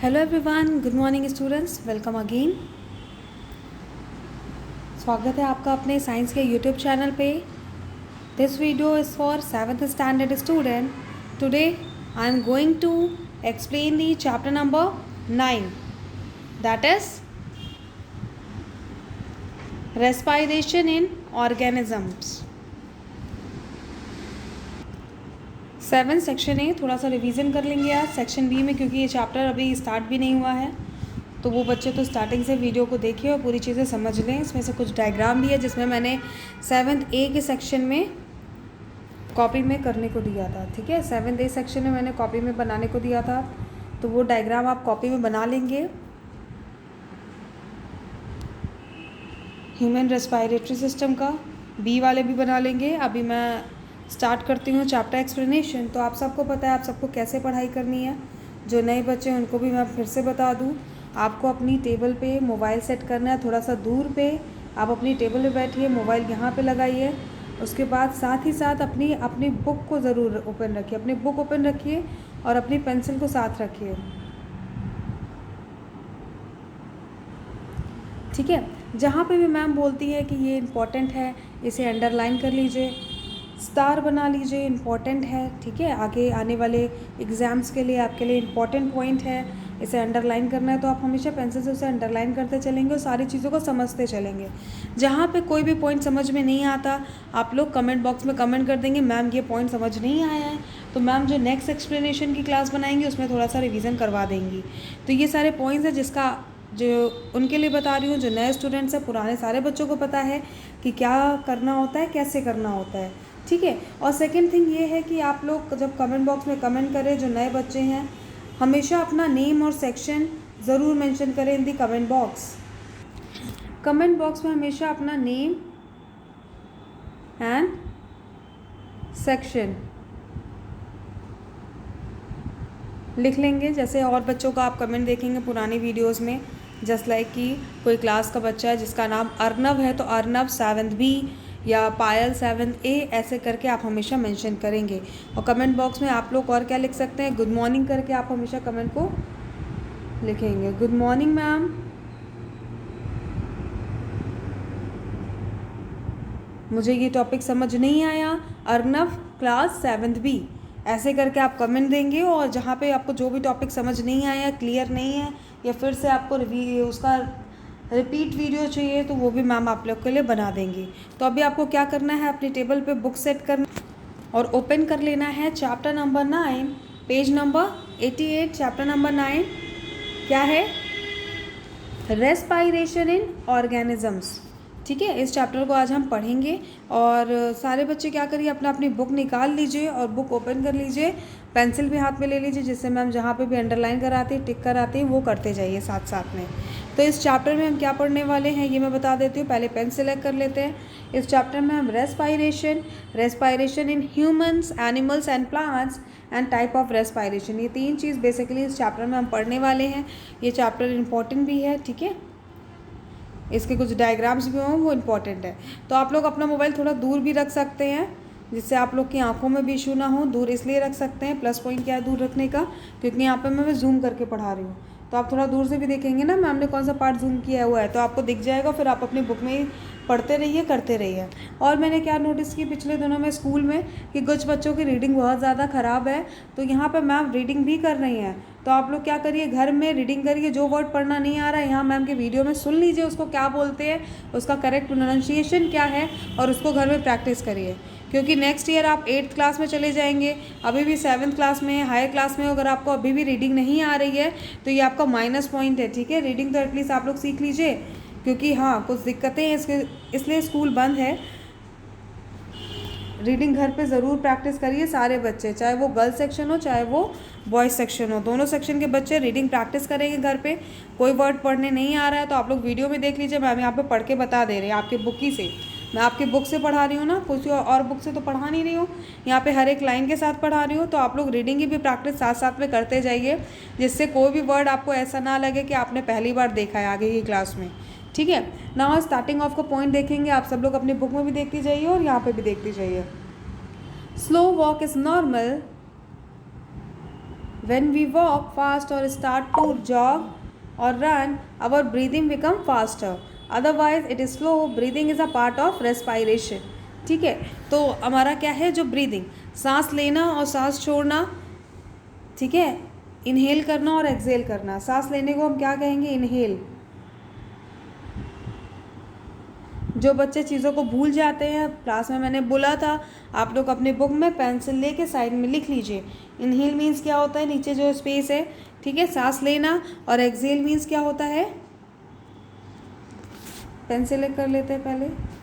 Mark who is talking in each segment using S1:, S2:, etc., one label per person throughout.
S1: Hello everyone, good morning students, welcome again. स्वागत है आपका अपने साइंस के यूट्यूब चैनल पे। This video is for 7th standard student. Today I am going to explain the chapter number 9, that is respiration in organisms. 7 section है, थोड़ा सा revision कर लेंगे आज सेक्शन बी में, क्योंकि ये चैप्टर अभी स्टार्ट भी नहीं हुआ है। तो वो बच्चे तो स्टार्टिंग से वीडियो को देखें और पूरी चीज़ें समझ लें। इसमें से कुछ डायग्राम भी है जिसमें मैंने 7th ए के सेक्शन में कॉपी में करने को दिया था। ठीक है, 7th ए सेक्शन में मैंने कॉपी में बनाने को दिया था, तो वो डायग्राम आप कॉपी में बना लेंगे। ह्यूमन रेस्पिरेटरी सिस्टम का बी वाले भी बना लेंगे। अभी मैं स्टार्ट करती हूँ चैप्टर एक्सप्लेनेशन। तो आप सबको पता है आप सबको कैसे पढ़ाई करनी है। जो नए बच्चे हैं उनको भी मैं फिर से बता दूँ, आपको अपनी टेबल पे मोबाइल सेट करना है, थोड़ा सा दूर पे आप अपनी टेबल पे बैठिए, मोबाइल यहाँ पे लगाइए। उसके बाद साथ ही साथ अपनी बुक को ज़रूर ओपन रखिए, अपनी बुक ओपन रखिए और अपनी पेंसिल को साथ रखिए। ठीक है, जहाँ पे भी मैम बोलती है कि ये इम्पॉर्टेंट है, इसे अंडरलाइन कर लीजिए, स्टार बना लीजिए, इम्पॉर्टेंट है। ठीक है, आगे आने वाले एग्ज़ाम्स के लिए आपके लिए इम्पॉर्टेंट पॉइंट है, इसे अंडरलाइन करना है। तो आप हमेशा पेंसिल से उसे अंडरलाइन करते चलेंगे और सारी चीज़ों को समझते चलेंगे। जहाँ पे कोई भी पॉइंट समझ में नहीं आता, आप लोग कमेंट बॉक्स में कमेंट कर देंगे मैम ये पॉइंट समझ नहीं आया है, तो मैम जो नेक्स्ट एक्सप्लेनेशन की क्लास बनाएंगे उसमें थोड़ा सा रिविज़न करवा देंगी। तो ये सारे पॉइंट्स हैं जिसका जो उनके लिए बता रही हूँ, जो नए स्टूडेंट्स हैं, पुराने सारे बच्चों को पता है कि क्या करना होता है, कैसे करना होता है। ठीक है, और सेकंड थिंग ये है कि आप लोग जब कमेंट बॉक्स में कमेंट करें, जो नए बच्चे हैं, हमेशा अपना नेम और सेक्शन ज़रूर मेंशन करें इन दी कमेंट बॉक्स। कमेंट बॉक्स में हमेशा अपना नेम एंड सेक्शन लिख लेंगे। जैसे और बच्चों का आप कमेंट देखेंगे पुरानी वीडियोस में, जस्ट लाइक कि कोई क्लास का बच्चा है जिसका नाम अर्नव है, तो अर्नव 7th बी या पायल 7th ए, ऐसे करके आप हमेशा मेंशन करेंगे। और कमेंट बॉक्स में आप लोग और क्या लिख सकते हैं, गुड मॉर्निंग करके आप हमेशा कमेंट को लिखेंगे। गुड मॉर्निंग मैम, मुझे ये टॉपिक समझ नहीं आया, अर्नव क्लास 7th बी, ऐसे करके आप कमेंट देंगे। और जहाँ पे आपको जो भी टॉपिक समझ नहीं आया, क्लियर नहीं है, या फिर से आपको उसका रिपीट वीडियो चाहिए, तो वो भी मैम आप लोग के लिए बना देंगी। तो अभी आपको क्या करना है, अपनी टेबल पे बुक सेट करना और ओपन कर लेना है chapter number 9, page number 88। Chapter number 9 क्या है, रेस्पिरेशन इन ऑर्गेनिजम्स। ठीक है, इस चैप्टर को आज हम पढ़ेंगे। और सारे बच्चे क्या करिए, अपना अपनी बुक निकाल लीजिए और बुक ओपन कर लीजिए, पेंसिल भी हाथ में ले लीजिए, जिससे मैम जहाँ पे भी अंडरलाइन कराती है, टिक कराती है, वो करते जाइए साथ साथ में। तो इस चैप्टर में हम क्या पढ़ने वाले हैं ये मैं बता देती हूँ। पहले पेन सेलेक्ट कर लेते हैं। इस चैप्टर में हम respiration in humans, animals and plants and type of respiration, ये 3 चीज़ बेसिकली इस चैप्टर में हम पढ़ने वाले हैं। ये चैप्टर इम्पॉर्टेंट भी है। ठीक है, इसके कुछ डायग्राम्स भी हों, वो इम्पॉर्टेंट है। तो आप लोग अपना मोबाइल थोड़ा दूर भी रख सकते हैं, जिससे आप लोग की आंखों में भी इशू ना हो। दूर इसलिए रख सकते हैं, प्लस पॉइंट क्या है दूर रखने का, क्योंकि यहाँ पे मैं जूम करके पढ़ा रही हूँ, तो आप थोड़ा दूर से भी देखेंगे ना मैम ने कौन सा पार्ट जूम किया हुआ है, तो आपको दिख जाएगा। फिर आप अपनी बुक में ही पढ़ते रहिए, करते रहिए। और मैंने क्या नोटिस की पिछले दिनों में स्कूल में कि कुछ बच्चों की रीडिंग बहुत ज़्यादा ख़राब है, तो यहाँ पर मैम रीडिंग भी कर रही हैं। तो आप लोग क्या करिए, घर में रीडिंग करिए, जो वर्ड पढ़ना नहीं आ रहा है यहाँ मैम के वीडियो में सुन लीजिए, उसको क्या बोलते हैं, उसका करेक्ट प्रोनाउंसिएशन क्या है, और उसको घर में प्रैक्टिस करिए। क्योंकि नेक्स्ट ईयर आप 8th क्लास में चले जाएंगे, अभी भी 7th क्लास में, हायर क्लास में अगर आपको अभी भी रीडिंग नहीं आ रही है तो ये आपका माइनस पॉइंट है। ठीक है, रीडिंग तो एटलीस्ट आप लोग सीख लीजिए, क्योंकि हाँ कुछ दिक्कतें हैं इसलिए स्कूल बंद है। रीडिंग घर पे ज़रूर प्रैक्टिस करिए सारे बच्चे, चाहे वो गर्ल्स सेक्शन हो चाहे वो बॉयज़ सेक्शन हो, दोनों सेक्शन के बच्चे रीडिंग प्रैक्टिस करेंगे घर पे। कोई वर्ड पढ़ने नहीं आ रहा है तो आप लोग वीडियो में देख लीजिए, मैम यहाँ पे पढ़ के बता दे रहे हैं आपकी बुक ही से। मैं आपकी बुक से पढ़ा रही हूँ ना, कुछ और बुक से तो पढ़ा नहीं रही हूँ, यहाँ पे हर एक लाइन के साथ पढ़ा रही हूँ। तो आप लोग रीडिंग की भी प्रैक्टिस साथ साथ में करते जाइए, जिससे कोई भी वर्ड आपको ऐसा ना लगे कि आपने पहली बार देखा है आगे की क्लास में। ठीक है, ना स्टार्टिंग ऑफ का पॉइंट देखेंगे, आप सब लोग अपनी बुक में भी देखती जाइए और यहाँ पे भी देखती जाइए। Slow walk is normal When we walk fast or start to jog or run, our breathing become faster. Otherwise it is slow. Breathing is a part of respiration. ठीक है, तो हमारा क्या है, जो ब्रीदिंग, सांस लेना और सांस छोड़ना, ठीक है, इनहेल करना और एक्सहेल करना। सांस लेने को हम क्या कहेंगे, इनहेल। जो बच्चे चीज़ों को भूल जाते हैं, क्लास में मैंने बोला था, आप लोग अपने बुक में पेंसिल लेके साइड में लिख लीजिए। इनहेल मीन्स क्या होता है, नीचे जो स्पेस है, ठीक है, सांस लेना, और एक्सहेल मीन्स क्या होता है, पेंसिल कर लेते हैं पहले।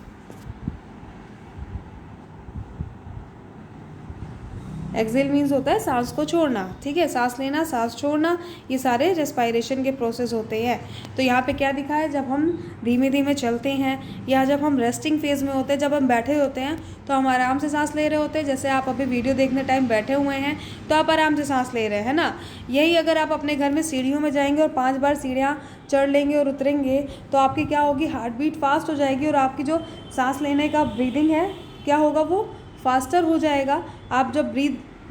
S1: एक्सहेल मीन्स होता है सांस को छोड़ना, ठीक है, सांस लेना, सांस छोड़ना, ये सारे रेस्पायरेशन के प्रोसेस होते हैं। तो यहाँ पे क्या दिखा है, जब हम धीमे धीमे चलते हैं या जब हम रेस्टिंग फेज़ में होते हैं, जब हम बैठे होते हैं तो हम आराम से सांस ले रहे होते हैं। जैसे आप अभी वीडियो देखने टाइम बैठे हुए हैं तो आप आराम से सांस ले रहे हैं ना। यही अगर आप अपने घर में सीढ़ियों में जाएंगे और 5 बार सीढ़ियाँ चढ़ लेंगे और उतरेंगे तो आपकी क्या होगी, हार्ट बीट फास्ट हो जाएगी और आपकी जो सांस लेने का ब्रीदिंग है क्या होगा, वो फास्टर हो जाएगा। आप जब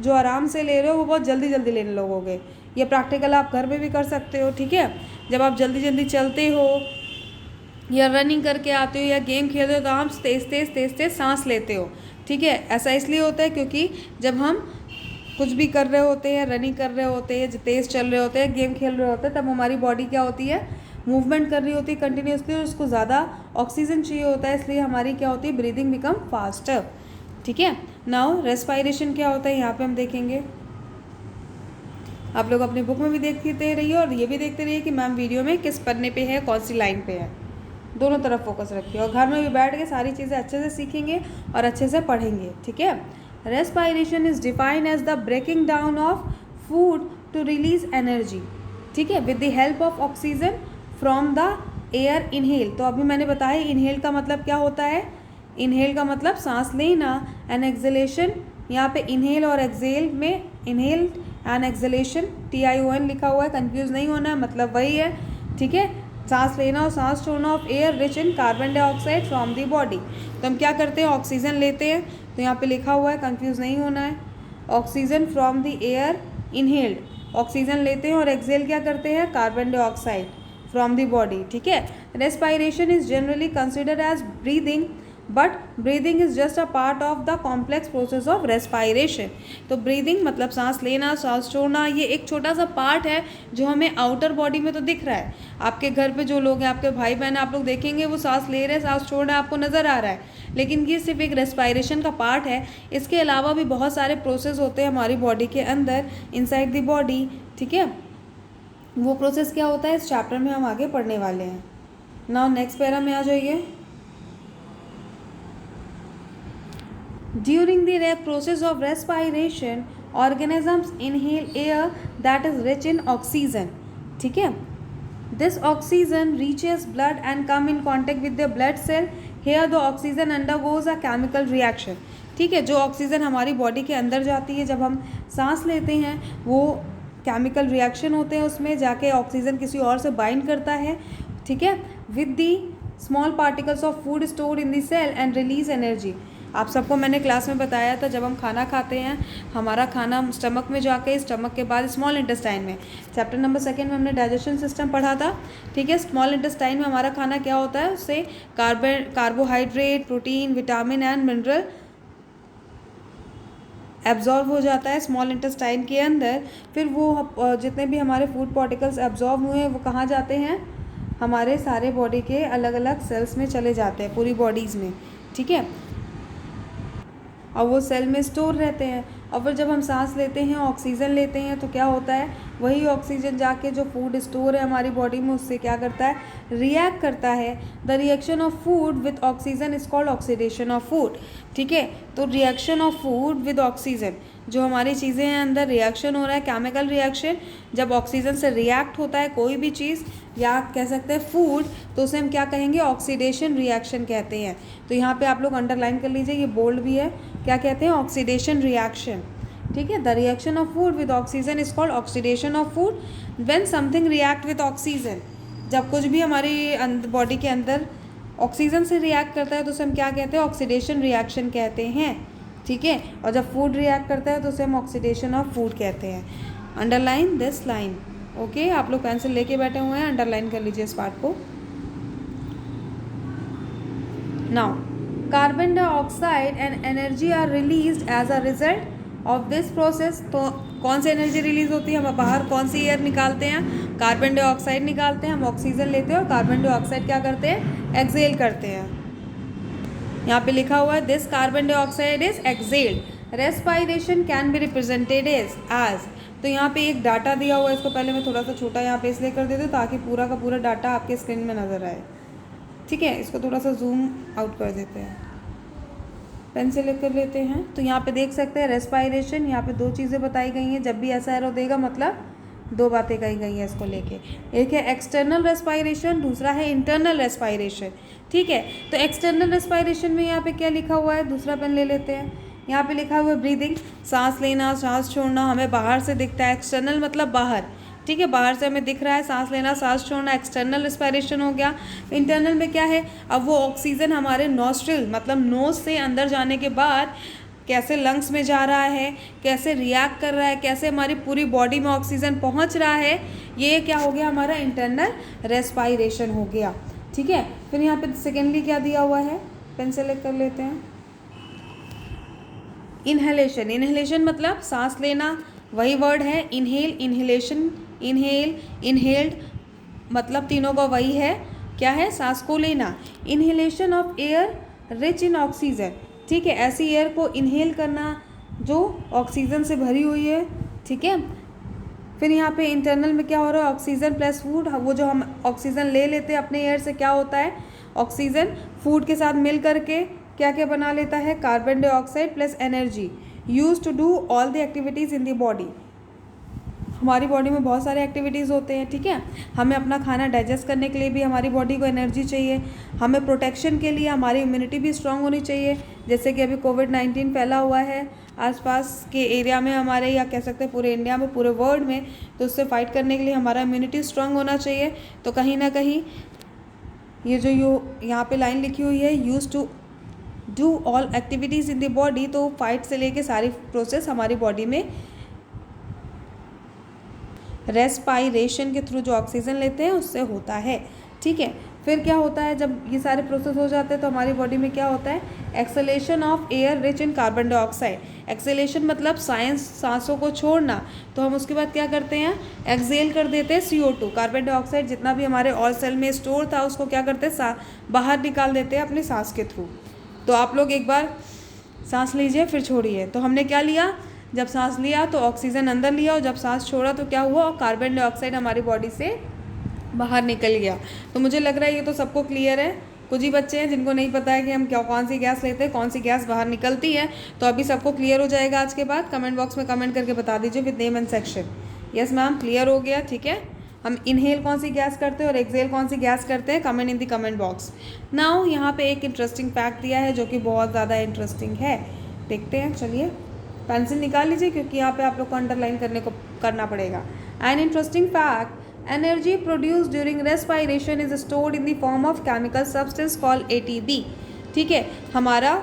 S1: जो आराम से ले रहे हो वो बहुत जल्दी जल्दी लेने लगोगे। ये प्रैक्टिकल आप घर में भी कर सकते हो, ठीक है। जब आप जल्दी जल्दी चलते हो या रनिंग करके आते हो या गेम खेलते हो तो आप तेज़ तेज़ तेज़ तेज़ सांस लेते हो, ठीक है। ऐसा इसलिए होता है क्योंकि जब हम कुछ भी कर रहे होते हैं, रनिंग कर रहे होते हैं, तेज़ चल रहे होते हैं, गेम खेल रहे होते हैं, तब हमारी बॉडी क्या होती है, मूवमेंट कर रही होती है कंटिन्यूसली, और उसको ज़्यादा ऑक्सीजन चाहिए होता है, इसलिए हमारी क्या होती है, ब्रीदिंग बिकम फास्टर, ठीक है। नाउ रेस्पायरेशन क्या होता है, यहाँ पे हम देखेंगे। आप लोग अपने बुक में भी देखते रहिए और ये भी देखते रहिए कि मैम वीडियो में किस पन्ने पे है, कौन सी लाइन पे है, दोनों तरफ फोकस रखिए। और घर में भी बैठ के सारी चीज़ें अच्छे से सीखेंगे और अच्छे से पढ़ेंगे, ठीक है। Respiration is defined as the breaking down of food to release energy, ठीक है, with the help of oxygen from the air inhale. तो अभी मैंने बताया इनहेल का मतलब क्या होता है, इनहेल का मतलब सांस लेना, एंड एक्सहेलेशन, यहाँ पे इनहेल और एक्सहेल में इनहेल एंड एक्सहेलेशन TION लिखा हुआ है, कंफ्यूज नहीं होना है, मतलब वही है, ठीक है। सांस लेना और सांस छोड़ना of air rich in carbon dioxide from the body. तो हम क्या करते हैं, ऑक्सीजन लेते हैं, तो यहाँ पे लिखा हुआ है, कंफ्यूज नहीं होना है, oxygen from the air inhaled, oxygen लेते हैं, और एक्सहेल क्या करते हैं, carbon dioxide from the body, ठीक है। Respiration is generally considered as breathing, but breathing is just a part of the complex process of respiration. तो ब्रीदिंग मतलब सांस लेना, सांस छोड़ना, ये एक छोटा सा पार्ट है जो हमें आउटर बॉडी में तो दिख रहा है। आपके घर पे जो लोग हैं, आपके भाई बहन, आप लोग देखेंगे वो सांस ले रहे हैं, सांस छोड़ रहे हैं, आपको नज़र आ रहा है, लेकिन ये सिर्फ एक रेस्पायरेशन का पार्ट है। इसके अलावा भी बहुत सारे प्रोसेस होते हैं हमारी बॉडी के अंदर, इनसाइड द बॉडी, ठीक है। वो प्रोसेस क्या होता है, इस चैप्टर में हम आगे पढ़ने वाले हैं। नाउ नेक्स्ट पैरा में आ जाइए। During the process of respiration, organisms inhale air that is rich in oxygen, ठीक है। This oxygen reaches blood and come in contact with the blood cell. Here the oxygen undergoes a chemical reaction, ठीक है। जो oxygen हमारी body के अंदर जाती है, जब हम सांस लेते हैं, वो केमिकल रिएक्शन होते हैं, उसमें जाके ऑक्सीजन किसी और से बाइंड करता है, ठीक है, with the small particles of food stored in the cell and release energy. आप सबको मैंने क्लास में बताया था, जब हम खाना खाते हैं, हमारा खाना स्टमक में जाके, स्टमक के बाद स्मॉल इंटेस्टाइन में, चैप्टर नंबर 2 में हमने डाइजेशन सिस्टम पढ़ा था, ठीक है। स्मॉल इंटेस्टाइन में हमारा खाना क्या होता है, उससे carbohydrate, protein, vitamin and mineral absorb हो जाता है स्मॉल इंटेस्टाइन के अंदर। फिर वो जितने भी हमारे फूड पार्टिकल्स एब्जॉर्ब हुए हैं वो कहाँ जाते हैं, हमारे सारे बॉडी के अलग अलग सेल्स में चले जाते हैं, पूरी बॉडीज़ में, ठीक है, और वो सेल में स्टोर रहते हैं। और फिर जब हम सांस लेते हैं, ऑक्सीजन लेते हैं, तो क्या होता है, वही ऑक्सीजन जाके जो फूड स्टोर है हमारी बॉडी में, उससे क्या करता है, रिएक्ट करता है। The reaction of food with oxygen is called oxidation of food, ठीक है। तो reaction of food with oxygen, जो हमारी चीज़ें हैं अंदर रिएक्शन हो रहा है, केमिकल रिएक्शन, जब ऑक्सीजन से रिएक्ट होता है कोई भी चीज़, या कह सकते हैं फूड, तो उसे हम क्या कहेंगे, ऑक्सीडेशन रिएक्शन कहते हैं। तो यहाँ पे आप लोग अंडरलाइन कर लीजिए, ये बोल्ड भी है, क्या कहते हैं, ऑक्सीडेशन रिएक्शन, ठीक है। The reaction of food with oxygen is called oxidation of food. When something react with oxygen, जब कुछ भी हमारी बॉडी के अंदर ऑक्सीजन से रिएक्ट करता है तो उसे हम क्या कहते हैं, ऑक्सीडेशन रिएक्शन कहते हैं, ठीक है। और जब फूड रिएक्ट करता है तो उसे हम ऑक्सीडेशन ऑफ फूड कहते हैं। Underline this line. ओके, आप लोग पेंसिल लेके बैठे हुए हैं, अंडरलाइन कर लीजिए इस पार्ट को। Now carbon dioxide and energy are released as a result of this process. तो कौन सी एनर्जी रिलीज होती है, हम बाहर कौन सी एयर निकालते हैं, कार्बन डाइऑक्साइड निकालते हैं, हम ऑक्सीजन लेते हैं और कार्बन डाइऑक्साइड क्या करते हैं, एक्सेल करते हैं। यहाँ पे लिखा हुआ है this carbon dioxide is exhaled. Respiration can be represented as. तो यहाँ पे एक डाटा दिया हुआ है, इसको पहले मैं थोड़ा सा छोटा यहाँ पे इसलिए कर देती हूँ ताकि पूरा का पूरा डाटा आपके स्क्रीन में नज़र आए। ठीक है, इसको थोड़ा सा जूम आउट कर देते हैं, पेंसिल कर लेते हैं। तो यहाँ पे देख सकते हैं रेस्पायरेशन, यहाँ पे दो चीज़ें बताई गई हैं। जब भी ऐसा एरो देगा मतलब दो बातें कही गई हैं इसको लेके। एक है एक्सटर्नल रेस्पायरेशन, दूसरा है इंटरनल रेस्पायरेशन। ठीक है, तो एक्सटर्नल रेस्पायरेशन में यहाँ पे क्या लिखा हुआ है, दूसरा पेन ले लेते हैं। यहाँ पे लिखा हुआ है ब्रीदिंग, सांस लेना सांस छोड़ना हमें बाहर से दिखता है। एक्सटर्नल मतलब बाहर, ठीक है, बाहर से हमें दिख रहा है सांस लेना सांस छोड़ना, एक्सटर्नल रेस्पायरेशन हो गया। इंटरनल में क्या है, अब वो ऑक्सीजन हमारे नॉस्ट्रिल मतलब नोज से अंदर जाने के बाद कैसे लंग्स में जा रहा है, कैसे रिएक्ट कर रहा है, कैसे हमारी पूरी बॉडी में ऑक्सीजन पहुंच रहा है, ये क्या हो गया, हमारा इंटरनल रेस्पायरेशन हो गया। ठीक है, फिर यहाँ पे सेकेंडली क्या दिया हुआ है, पेन सेलेक्ट कर लेते हैं। इनहेलेशन, इनहेलेशन मतलब सांस लेना, वही वर्ड है। इनहेल, इनहेलेशन, इनहेल, इनहेल्ड मतलब तीनों का वही है, क्या है, सांस को लेना। Inhalation of air rich in oxygen, ठीक है, ऐसी एयर को इनहेल करना जो ऑक्सीजन से भरी हुई है। ठीक है, फिर यहाँ पे इंटरनल में क्या हो रहा है, ऑक्सीजन प्लस फूड, वो जो हम ऑक्सीजन ले लेते हैं अपने एयर से, क्या होता है, ऑक्सीजन फूड के साथ मिल करके क्या क्या बना लेता है, carbon dioxide plus energy use to do all the activities in the body. हमारी बॉडी में बहुत सारे एक्टिविटीज़ होते हैं। ठीक है, हमें अपना खाना डाइजेस्ट करने के लिए भी हमारी बॉडी को एनर्जी चाहिए, हमें प्रोटेक्शन के लिए हमारी इम्यूनिटी भी स्ट्रांग होनी चाहिए। जैसे कि अभी कोविड-19 फैला हुआ है आसपास के एरिया में हमारे, या कह सकते हैं पूरे इंडिया में, पूरे वर्ल्ड में, तो उससे फाइट करने के लिए हमारा इम्यूनिटी स्ट्रांग होना चाहिए। तो कहीं ना कहीं ये जो यहाँ पे लाइन लिखी हुई है, use to do all activities in the body, तो फाइट से लेके सारी प्रोसेस हमारी बॉडी में रेस्पायरेशन के थ्रू जो ऑक्सीजन लेते हैं उससे होता है। ठीक है, फिर क्या होता है, जब ये सारे प्रोसेस हो जाते हैं तो हमारी बॉडी में क्या होता है, acceleration of air rich in carbon dioxide. Acceleration मतलब सांसों को छोड़ना, तो हम उसके बाद क्या करते हैं, एक्सेल कर देते हैं CO2, कार्बन डाइऑक्साइड जितना भी हमारे ऑल सेल में स्टोर था उसको क्या करते हैं, बाहर निकाल देते हैं अपनी सांस के थ्रू। तो आप लोग एक बार सांस लीजिए फिर छोड़िए। तो हमने क्या लिया, जब सांस लिया तो ऑक्सीजन अंदर लिया, और जब सांस छोड़ा तो क्या हुआ, और कार्बन डाइऑक्साइड हमारी बॉडी से बाहर निकल गया। तो मुझे लग रहा है ये तो सबको क्लियर है। कुछ ही बच्चे हैं जिनको नहीं पता है कि हम कौन सी गैस लेते हैं, कौन सी गैस बाहर निकलती है। तो अभी सबको क्लियर हो जाएगा आज के बाद। कमेंट बॉक्स में कमेंट करके बता दीजिए with name and section. Yes ma'am, clear हो गया। ठीक है, हम इनहेल कौन सी गैस करते हैं और एक्सेल कौन सी गैस करते हैं, comment in the comment box. Now यहाँ पे एक इंटरेस्टिंग फैक्ट दिया है जो कि बहुत ज़्यादा इंटरेस्टिंग है, देखते हैं। चलिए पेंसिल निकाल लीजिए क्योंकि यहाँ पे आप लोग को अंडरलाइन करना पड़ेगा। An interesting fact, energy produce during respiration is stored in the form of chemical substance called ATP। ठीक है, हमारा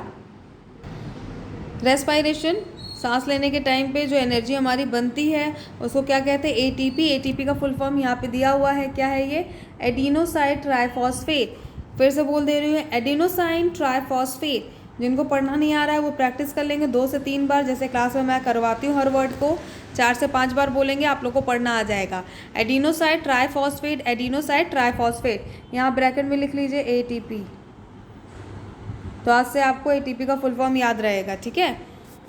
S1: रेस्पायरेशन सांस लेने के टाइम पे जो एनर्जी हमारी बनती है उसको क्या कहते हैं, ATP। ATP का फुल फॉर्म यहाँ पे दिया हुआ है, क्या है ये, एडिनोसाइन ट्राइफॉस्फेट। फिर से बोल दे रही हूँ, एडिनोसाइन ट्राइफॉस्फेट। जिनको पढ़ना नहीं आ रहा है वो प्रैक्टिस कर लेंगे 2 से 3 बार, जैसे क्लास में मैं करवाती हूँ। हर वर्ड को 4 से 5 बार बोलेंगे, आप लोग को पढ़ना आ जाएगा। एडिनोसाइन ट्राइफॉस्फेट, एडिनोसाइन ट्राइफॉस्फेट, यहाँ ब्रैकेट में लिख लीजिए ATP। तो आज से आपको ATP का फुल फॉर्म याद रहेगा। ठीक है,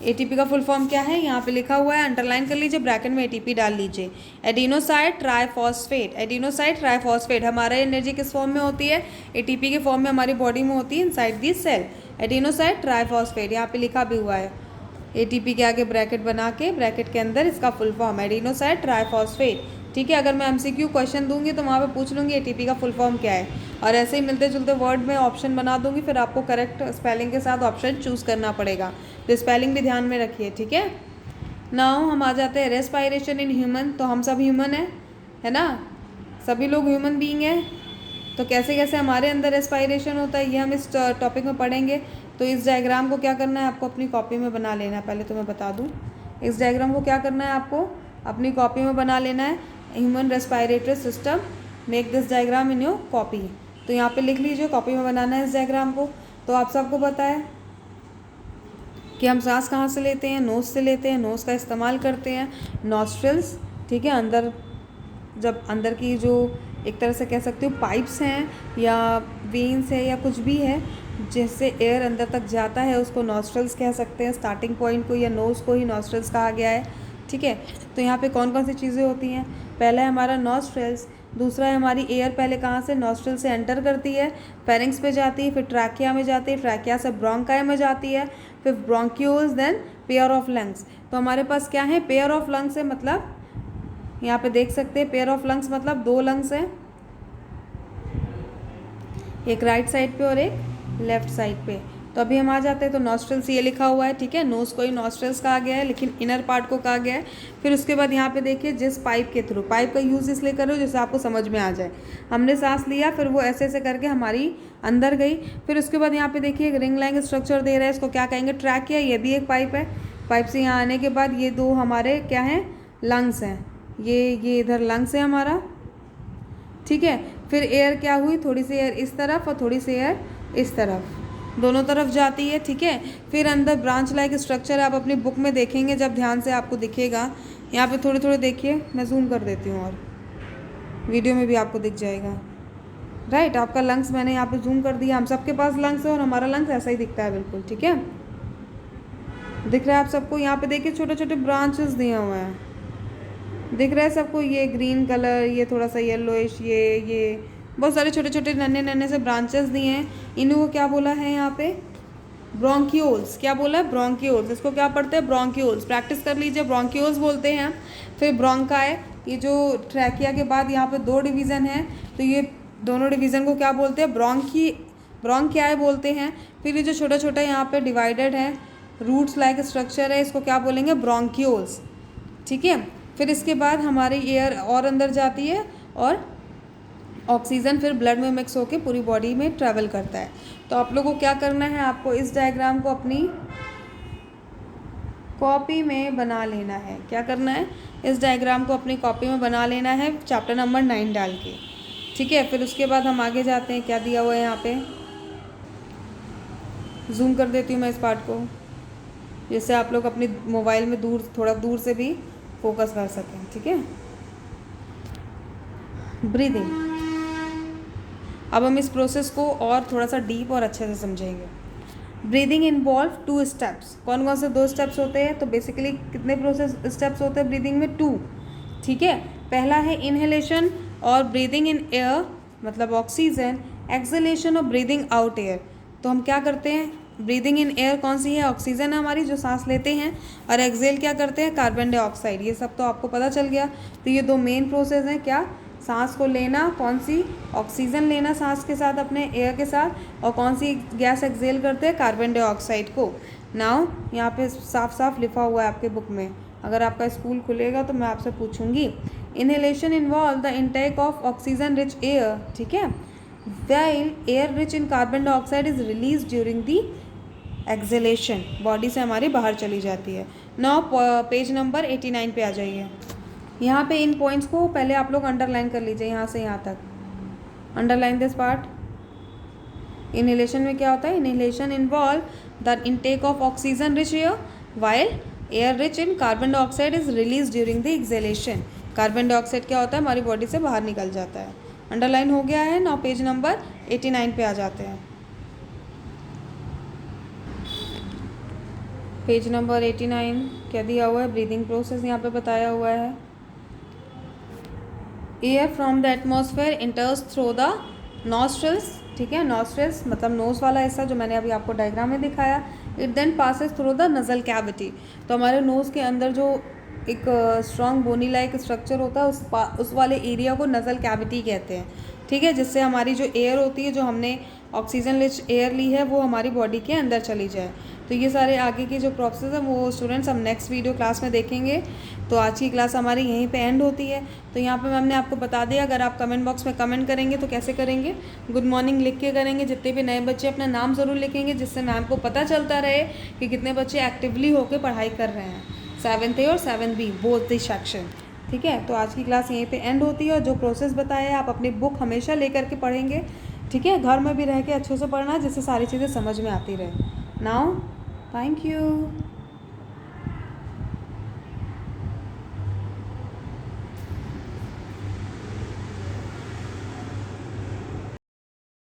S1: ATP का फुल फॉर्म क्या है, यहाँ पे लिखा हुआ है, अंडरलाइन कर लीजिए, ब्रैकेट में ATP डाल लीजिए। एडिनोसाइन ट्राइफॉस्फेट, एडिनोसाइन ट्राइफॉस्फेट हमारा एनर्जी किस फॉर्म में होती है, ATP के फॉर्म में हमारी बॉडी में होती है, inside the cell. Adenosine triphosphate यहाँ पे लिखा भी हुआ है, ATP के आगे ब्रैकेट बना के, ब्रैकेट के अंदर इसका फुल फॉर्म एडिनोसाइन ट्राइफॉस्फेट। ठीक है, अगर मैं MCQ क्वेश्चन दूंगी तो वहाँ पे पूछ लूँगी ATP का फुल फॉर्म क्या है, और ऐसे ही मिलते जुलते वर्ड में ऑप्शन बना दूंगी, फिर आपको करेक्ट स्पेलिंग के साथ ऑप्शन चूज़ करना पड़ेगा। तो स्पेलिंग भी ध्यान में रखिए। ठीक है, नाउ हम आ जाते हैं रेस्पायरेशन इन ह्यूमन। तो हम सब ह्यूमन है ना, सभी लोग ह्यूमन बीइंग है। तो कैसे कैसे हमारे अंदर रेस्पायरेशन होता है ये हम इस टॉपिक में पढ़ेंगे। तो इस डायग्राम को क्या करना है आपको अपनी कॉपी में बना लेना है। पहले तो मैं बता दूँ, इस डायग्राम को क्या करना है आपको अपनी कॉपी में बना लेना है। Human respiratory system, make this diagram in your copy. तो यहाँ पे लिख लीजिए, कॉपी में बनाना है इस डायग्राम को। तो आप सबको पता है कि हम सांस कहाँ से लेते हैं, नोज़ से लेते हैं। नोज़ का इस्तेमाल करते हैं, नॉस्ट्रल्स, ठीक है। अंदर जब अंदर की जो एक तरह से कह सकते हो पाइप्स हैं या वेन्स है या कुछ भी है जिससे एयर अंदर तक जाता है, उसको नॉस्ट्रल्स कह सकते हैं। स्टार्टिंग पॉइंट को या नोज़ को ही नॉस्ट्रल्स कहा गया है, ठीक है। तो यहाँ पे कौन कौन सी चीज़ें होती हैं? पहला है हमारा नॉस्ट्रल्स, दूसरा है हमारी एयर पहले कहाँ से नॉस्ट्रल से एंटर करती है, फेरिंग्स पे जाती है, फिर ट्रैकिया में जाती है, ट्रैकिया से ब्रोंकाई में जाती है, फिर bronchioles, then pair of lungs. तो हमारे पास क्या है, पेयर ऑफ लंग्स है, मतलब यहाँ पे देख सकते हैं पेयर ऑफ लंग्स मतलब 2 लंग्स हैं, एक राइट साइड पे और एक लेफ्ट साइड पे। तो अभी हम आ जाते हैं, तो नॉस्ट्रल्स ये लिखा हुआ है, ठीक है। नोज़ को ही नॉस्ट्रल्स कहा गया है, लेकिन इनर पार्ट को कहा गया है। फिर उसके बाद यहाँ पे देखिए, जिस पाइप के थ्रू, पाइप का यूज़ इसलिए करो जिससे आपको समझ में आ जाए। हमने सांस लिया, फिर वो ऐसे ऐसे करके हमारी अंदर गई। फिर उसके बाद यहाँ पे देखिए एक रिंग लाइंग स्ट्रक्चर दे रहा है, इसको क्या कहेंगे, ट्रैकिया। ये भी एक पाइप है। पाइप से यहाँ आने के बाद ये 2 हमारे क्या हैं, लंग्स हैं। ये इधर लंग्स है हमारा, ठीक है। फिर एयर क्या हुई, थोड़ी सी एयर इस तरफ और थोड़ी सी एयर इस तरफ, दोनों तरफ जाती है, ठीक है। फिर अंदर ब्रांच लाइक स्ट्रक्चर आप अपनी बुक में देखेंगे, जब ध्यान से आपको दिखेगा। यहाँ पे थोड़े थोड़े देखिए, मैं जूम कर देती हूँ और वीडियो में भी आपको दिख जाएगा, राइट। आपका लंग्स मैंने यहाँ पे जूम कर दिया। हम सबके पास लंग्स है और हमारा लंग्स ऐसा ही दिखता है बिल्कुल, ठीक है। दिख रहा है आप सबको? यहाँ पे देखिए छोटे छोटे ब्रांचेस दिए हुए हैं, दिख रहा है सबको? ये ग्रीन कलर, ये थोड़ा सा येलोइश, ये बहुत सारे छोटे छोटे नन्हे नन्हे से ब्रांचेस दिए हैं। इन्हीं को क्या बोला है यहाँ पे, ब्रोंक्यूल्स। क्या बोला है, ब्रोंक्यूल्स। इसको क्या पढ़ते हैं, ब्रोंक्यूल्स। प्रैक्टिस कर लीजिए, ब्रोंक्यूल्स बोलते हैं। फिर ब्रोंकाई, ये जो ट्रैकिया के बाद यहाँ पे 2 डिवीज़न है, तो ये दोनों डिवीज़न को क्या बोलते हैं, ब्रोंकियाई बोलते हैं। फिर ये जो छोटा छोटा यहाँ पे डिवाइडेड है, रूट्स लाइक स्ट्रक्चर है, इसको क्या बोलेंगे, ब्रोंक्यूल्स, ठीक है। फिर इसके बाद हमारी एयर और अंदर जाती है और ऑक्सीजन फिर ब्लड में मिक्स होकर पूरी बॉडी में ट्रैवल करता है। तो आप लोगों को क्या करना है, आपको इस डायग्राम को अपनी कॉपी में बना लेना है। क्या करना है, इस डायग्राम को अपनी कॉपी में बना लेना है, चैप्टर नंबर 9 डाल के, ठीक है। फिर उसके बाद हम आगे जाते हैं, क्या दिया हुआ है यहाँ पे, जूम कर देती हूँ मैं इस पार्ट को, जिससे आप लोग अपनी मोबाइल में थोड़ा दूर से भी फोकस कर सकें, ठीक है। ब्रीदिंग, अब हम इस प्रोसेस को और थोड़ा सा डीप और अच्छे से समझेंगे। Breathing involve 2 steps. कौन कौन से 2 स्टेप्स होते हैं? तो बेसिकली कितने स्टेप्स होते हैं ब्रीदिंग में, 2, ठीक है। पहला है इनहेलेशन और ब्रीदिंग इन एयर मतलब ऑक्सीजन, एक्सहेलेशन और ब्रीदिंग आउट एयर। तो हम क्या करते हैं, ब्रीदिंग इन एयर कौन सी है, ऑक्सीजन है हमारी जो सांस लेते हैं, और एक्सहेल क्या करते हैं, कार्बन डाइऑक्साइड। ये सब तो आपको पता चल गया। तो ये 2 मेन प्रोसेस हैं, क्या, सांस को लेना, कौन सी, ऑक्सीजन लेना सांस के साथ अपने एयर के साथ, और कौन सी गैस एक्सहेल करते हैं, कार्बन डाइऑक्साइड को। नाउ यहाँ पे साफ साफ लिखा हुआ है आपके बुक में, अगर आपका स्कूल खुलेगा तो मैं आपसे पूछूंगी। Inhalation involve the intake of oxygen rich air, ठीक है, while air rich in carbon dioxide is release during the exhalation, body से हमारी बाहर चली जाती है। नाउ पेज नंबर 89 पे आ जाइए। यहाँ पे इन पॉइंट्स को पहले आप लोग अंडरलाइन कर लीजिए, यहाँ से यहाँ तक अंडरलाइन दिस पार्ट। इनहेलेशन में क्या होता है, inhalation involve the intake of oxygen rich air while air rich in carbon dioxide is release during the exhalation. Carbon dioxide क्या होता है, हमारी बॉडी से बाहर निकल जाता है। अंडरलाइन हो गया है। नाउ पेज नंबर 89 पे आ जाते हैं। पेज नंबर 89 क्या दिया हुआ है, ब्रीदिंग प्रोसेस यहाँ पे बताया हुआ है। Air from the atmosphere इंटर्स through the nostrils, ठीक है, नॉस्ट्रल्स मतलब नोज वाला हिस्सा जो मैंने अभी आपको डायग्राम में दिखाया। It then passes through the nasal cavity. तो हमारे नोज़ के अंदर जो एक स्ट्रॉन्ग बोनी लाइक स्ट्रक्चर होता है, उस वाले एरिया को नजल कैविटी कहते हैं, ठीक है, जिससे हमारी जो एयर होती है, जो हमने ऑक्सीजन रिच एयर ली है, वो हमारी बॉडी के अंदर चली जाए। तो ये सारे आगे की जो प्रोसेस है वो स्टूडेंट्स हम नेक्स्ट वीडियो क्लास में देखेंगे। तो आज की क्लास हमारी यहीं पे एंड होती है। तो यहाँ पे मैम ने आपको बता दिया, अगर आप कमेंट बॉक्स में कमेंट करेंगे तो कैसे करेंगे, गुड मॉर्निंग लिख के करेंगे। जितने भी नए बच्चे अपना नाम ज़रूर लिखेंगे, जिससे मैम को पता चलता रहे कि कितने बच्चे एक्टिवली होकर पढ़ाई कर रहे हैं। 7A और 7B बोथ द सेक्शन। ठीक है, तो आज की क्लास यहीं पे एंड होती है। और जो प्रोसेस बताया है आप अपनी बुक हमेशा लेकर के पढ़ेंगे। ठीक है, घर में भी रह के अच्छे से पढ़ना जिससे सारी चीज़ें समझ में आती रहे। Now thank you.